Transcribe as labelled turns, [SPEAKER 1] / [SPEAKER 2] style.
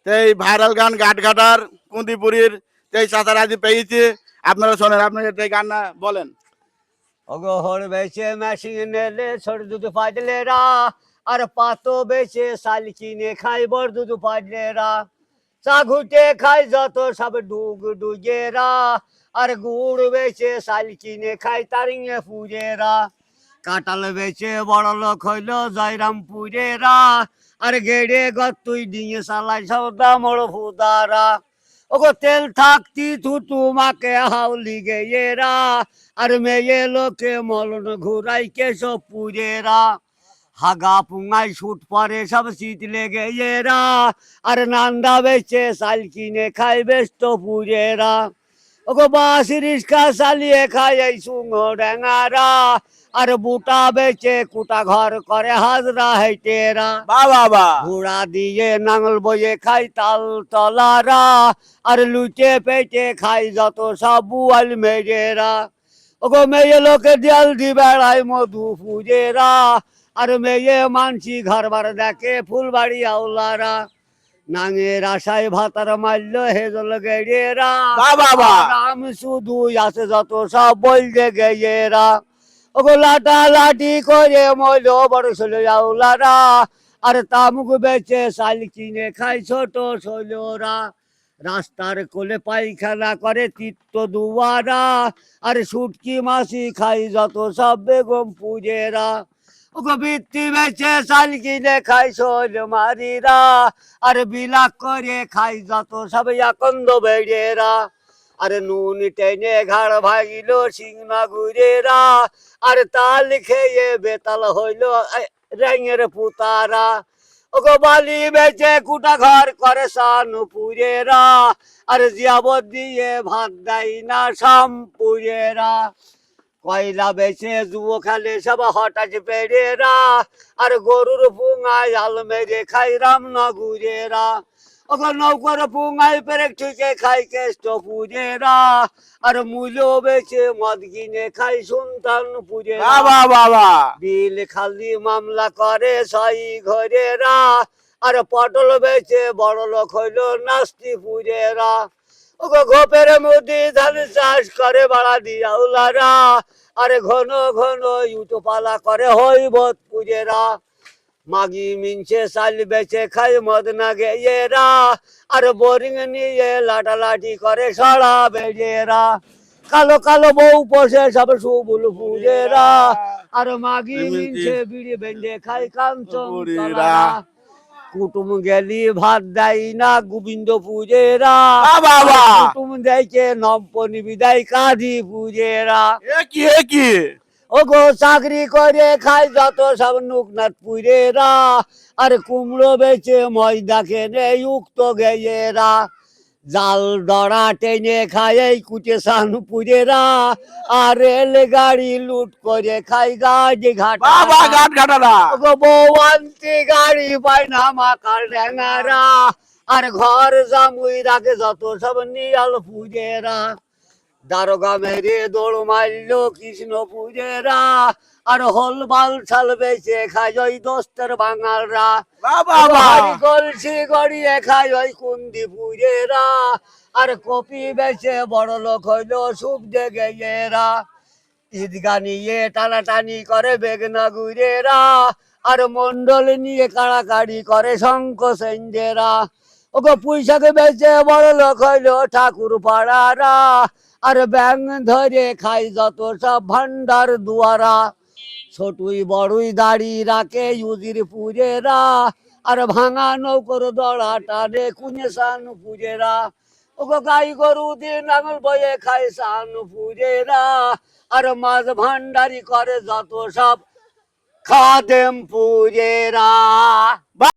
[SPEAKER 1] এই ভাইরাল গান ঘাটঘাটার কুন্দিপুরীর এই চাচার আজি পেয়েছি। আপনারা শোনেন, আপনাকে এই গান না বলেন।
[SPEAKER 2] অগহর বেচে মেশিন নেলে ছোট দুধ পাজলেরা, আর পাতো বেচে শাল কিনে খাই বড় দুধ পাজলেরা। চা ঘুটে খাই যত সব ডুগ ডুগেরা, আর গুড় বেচে শাল কিনে খাই তারিঙে পুজেরা। কাঁঠাল বেচে বড় লোক হইল জয়রামপুরেরা, আর গেড়ে গতুই ডিঙে চালাই সৌদা মোড় ফুদারা। ওগো তেল থাকতি থুতু মাকে হাউলি গেয়েরা, আর মেয়ে লোকে মলন ঘুরাই কেশো পুজেরা। হাগা পুঙ্গাই শুট পরে সব শীত লেগে এরা, আর নান্দা বেচে শাল কিনে খাই বেস্ত পুজেরা। ওগো বাস রিস্কা চালিয়ে খাই এই সুঙ্গ ডেঙারা, আর বুটা বেচে কুটা ঘর করে হাজরা হেটেরা।
[SPEAKER 1] বাবা
[SPEAKER 2] ঘোড়া দিয়ে নাঙল বয়ে খাই তাল তলারা, আর লুচে পেটে খাই যত সব বুয়াল মেয়েরা। ওগো মেয়ে লোকে দেয়াল দি বেড়াই মধু পুজেরা, আর মেয়ে মানসি ঘর বার দেখে ফুলবাড়ি আউলারা। নাঙের আশায় ভাতার মারল হেজল গেড়েরা,
[SPEAKER 1] বাবা
[SPEAKER 2] রাম শুধু আছে যত সব বলতে গেয়েরা। ওগো লাটা লাটি করে মইল বড় ছেলে আউলারা, আর তামুক বেচে শাল কিনে খাই ছোট শৈলরা। রাস্তার কোলে পায়খানা করে তীর্থ দুয়ারা, আর সুটকি মাসি খাই যত সব বেগম পুজেরা। ওগো বৃত্তি বেচে শাল কিনে খাই শৈল মারিরা, আর বিলাক করে খাই যত সব আকন্দ বেড়েরা। আরে নুন টেনে ঘাড় ভাগিল সিংনা ঘুরেরা, আর তাল খেয়ে বেতাল হইল র্যাঙের পুতারা। ওগো বালি বেচে কুটা ঘর করে সানুপুরেরা, আর জিয়াবত দিয়ে ভাত দেয় না শামপুরেরা। কয়লা বেচে জুয়ো খেলে সব হঠাৎ পেড়েরা, আর গরুর পুঙায় জাল মেরে খাই রামনগুরেরা। ওগো নৌকর পুঙায় পেরে ঠিকে খাই কেষ্ট পুজেরা, আর মূল্য বেচে মদ কিনে খাই সুলতান পুজেরা।
[SPEAKER 1] বাবা
[SPEAKER 2] বিল খালি মামলা করে সাই ঘরেরা, আর পটল বেচে বড় লোক হইল নাস্তি পুজেরা। ওগো গোপের মধ্যে ধান চাষ করে বাড়া দিয়াউলারা, আর ঘন ঘন ইউটোপালা করে হইবত পুজেরা। মাগি মিনছে চাল বেচে খাই মদ না গেয়েরা, আর বোরিং নিয়ে লাটালাটি করে সারা বেজেরা। কালো কালো বউ পোষে সব সুবুল পুজেরা, আর মাগি মিনছে বিড়ি বেঁধে খাই কাঞ্চন তলারা। কুটুম গেলি ভাত দেয় না গোবিন্দ পুজেরা,
[SPEAKER 1] বাবা
[SPEAKER 2] কুটুম দেখে নবপনি বিদায় কাঁদি পুজেরা।
[SPEAKER 1] কি
[SPEAKER 2] ওগো চাকরি করে খাই যত সব নুকনাথ পুজেরা, আর কুমড়ো বেচে ময়দা খেনে উক্ত গেয়েরা। জাল দড়া টেনে খাই এই কুচে সান পুজেরা, আর রেল গাড়ি লুট করে খাই গাড়ি ঘাটা।
[SPEAKER 1] ঘাট ঘাটারা
[SPEAKER 2] ওগো বউ আনতে গাড়ি পায় না মাকার ডেঙারা, আর ঘর জামুই রাখে যত সব নিয়াল পুজেরা। দারোগা মেরে দৌড় মারল কৃষ্ণ পুজেরা, আর হল বাল ছাল বেচে খাই ওই দোস্তের বাঙালরা। হাড়ি কলসি গড়িয়ে খাই ওই কুন্দি পুজেরা, আর কপি বেচে বড় লোক হইল সুখ জেগে এরা। ঈদগা নিয়ে টানাটানি করে বেগনা গুরেরা, আর মন্ডল নিয়ে কাড়াকাড়ি করে শঙ্খ সেঞ্জেরা। ওগো পুঁইশাকে বেচে বড় লোক হইল ঠাকুর পাড়ারা, আর ব্যাং ধরে খাই যত সব ভান্ডার দুয়ারা। ছোটুই বড়ুই দাড়ি রাখে ইউজির পুজেরা, আর ভাঙা নৌকর দড়া টানে কুñে সান পুজেরা। ওগো গাই গরু দিয়ে নাঙল বয়ে খাই সান পুজেরা, আর মাছ ভান্ডারি করে যত সব খাদেম পুজেরা।